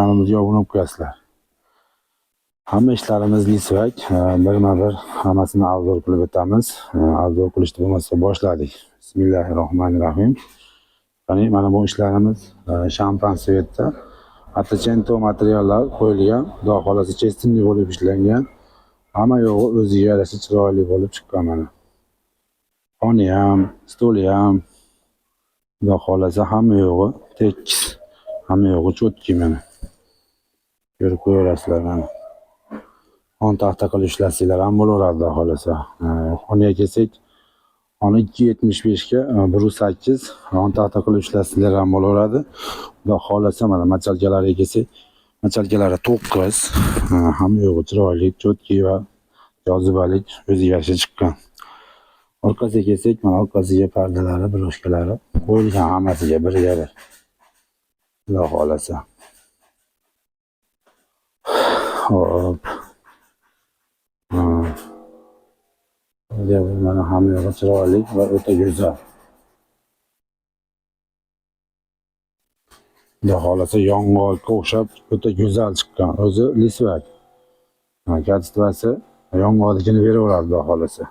Kanalımızga obuna bo'lib qo'yasizlar. Hamma ishlarimiz lisvak, birma-bir hammasini obzor qilib o'tamiz. Obzor qilishni bo'lmasa boshladik. Bismillahirrohmanirrohim. Qani mana bu ishlarimiz shampan svetda Atacento materiallar qo'yilgan, xudo xolasa chestinli bo'lib ishlangan. Hamma yo'g'i o'ziga yarasha chiroyli bo'lib chiqqan mana. Xoni ham, stoli ham xudo xolasa hamma yo'g'i tekis, hamma yo'g'i cho'tki mana. Ko'rib ko'rasizlar mana. 10 taxta qilib ishlasanglar ham bo'laveradi xudo xolasa. Xoniga kelsak, xona 275 ga 1.8, 10 taxta qilib ishlasanglar ham bo'laveradi. Xudo xolasa mana machalkalariga kelsak, machalkalari 9, hamma yo'g'i chiroyli, cho'tki va jozibali, o'ziga yarasha chiqqan. Orqasiga kelsak, mana orqasiga pardalari, broshkalari qo'yilgan hammasiga biriga bir. Xudo xolasa. Hop. Mana hamma yo'g'i chiroyli va o'ta go'zal. Xudo xolasa yong'oqqa o'xshab o'ta go'zal chiqqan. O'zi lisvak. Kачествоsi yong'oqnikini beraveradi xudo xolasa.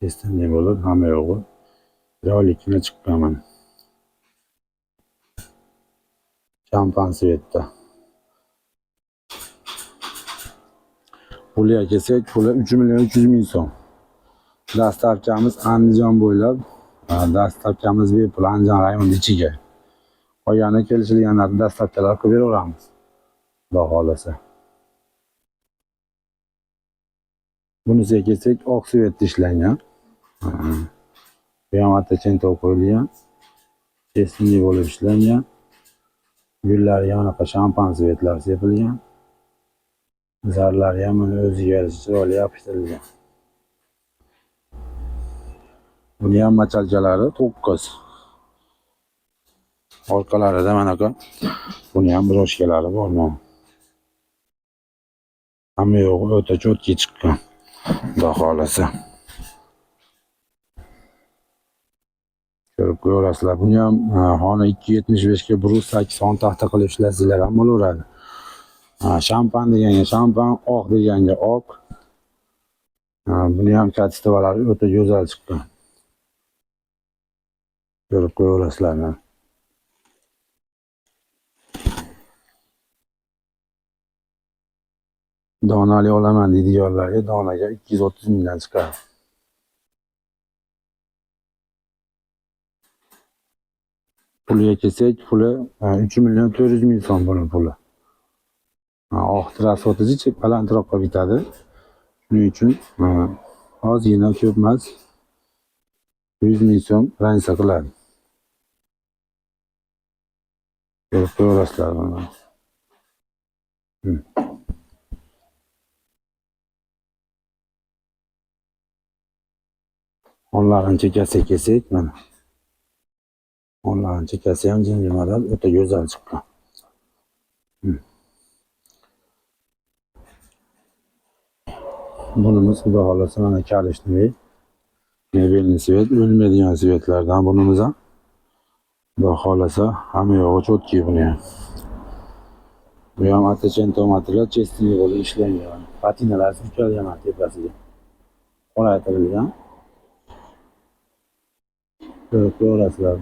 Estonli bo'lib hamma yo'g'i chiroylikina chiqqan mana. Shampan svetda. Puliga kelsak, puli 3.300.000 so'm. Dastavkamiz Andijon bo'ylab, dastavkamiz bepul Andijon rayoni ichiga. Qolgani kelishilganlarni dastavkalar qilib beraveramiz. Xudo xolasa. Bunisiga kelsak, oq svetda ishlangan. Bu ham Atacento qo'yilgan. Chestinli bo'lib ishlangan. Gullari yonaqa shampan svetlar sepilgan. Zarlari ham mana o'ziga yarasha chiroyli yopishtirilgan. Buni ham machalkalari 9. Orqalarida manaqa buni ham broshkalari bor mana. Hamma yo'g'i o'ta cho'tki chiqqan. Xudo xolasa. Ko'rib ko'rasizlar. Buni ham xona 275 ga 1.8 10 taxta qilib ishlasanglar ham bo'laveradi. Shampan deganga shampan, oq deganga oq. Buni ham kачестволari o'ta go'zal chiqqan. Ko'rib ko'rasizlar. Donali olaman deydiganlarga donaga 230 mingdan chiqadi. Puliga kelsak, puli 3.400.000 so'm buni puli. Oq transportichi balandroqqa bitadi. Shuning uchun ozgina ko'p emas 100.000 so'm ransa qiladi. Ko'rib ko'rasizlar mana. Onlarning chekkasiga kelsak mana. Onlarning chekkasi ham jinjimadan o'ta go'zal chiqqan. Bunimiz xudo xolasa mana kalishli mebelni svet, o'lmaydigan svetlardan bunimiz ham. Xudo xolasa hamma yo'g'i cho'tki buni ham. Bu ham Atacento material chestinli bo'lib ishlangan. Patinalar surkalgan tepasiga. Qoraytirilgan. Ko'rib ko'rasizlar.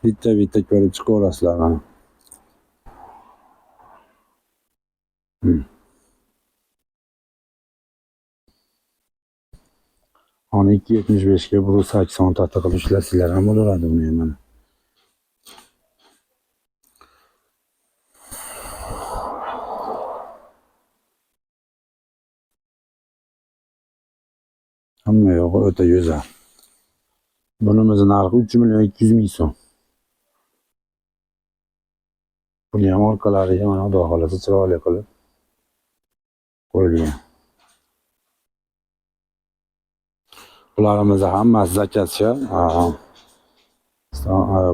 Bitta ko'rib chiqaverasizlar mana. Xona 275 ga 1.8 10 taxta qilib ishlasanglar ham bo'laveradi buni ham mana. Hamma yo'g'i o'ta go'zal. Bunimizning narxi 3.200.000 so'm. Buni ham orqalariga mana xudo xolasa chiroyli qilib qo'yilgan. Bularimiz hammasi zakazcha.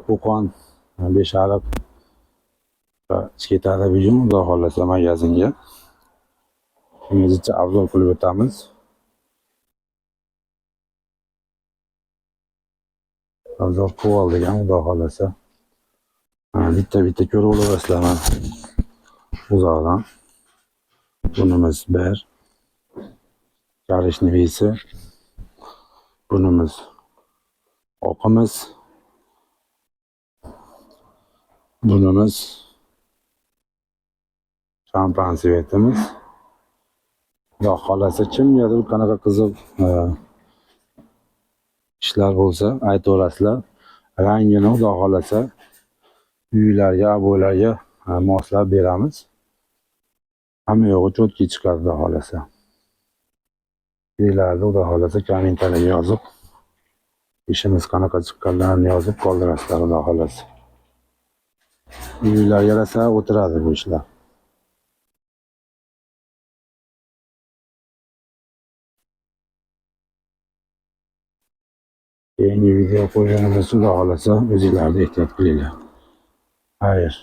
Qo'qon, Beshariq va Chekitali buyum xudo xolasa magazinga. Ingilizcha obzor qilib o'tamiz. Obzor qilib oldik ham, xudo xohlasa. Bitta ko'rib olasizlar mana uzoqdan. Bunimiz 1, korishniviysi. Bunimiz oqimiz. Bunimiz şampansivetimiz. Xudo xohlasa kimgadir qanaqa qiziq ishlar bo'lsa aytaverasizlar. Rangini xudo xohlasa uylarga, abo'ylarga moslab beramiz. Hamma yo'g'i cho'tki chiqadi xudo xohlasa. Sizlarni xudo xohlasa kommentariyga yozib, ishimiz qanaqa chiqqanlarini yozib qoldirasizlar xudo xohlasa. Uylarga rosa o'tiradi bu ishlar. Keyingi video qo'yganimiz xudo xohlasa o'zinglarni ehtiyot qilinglar. Xayr.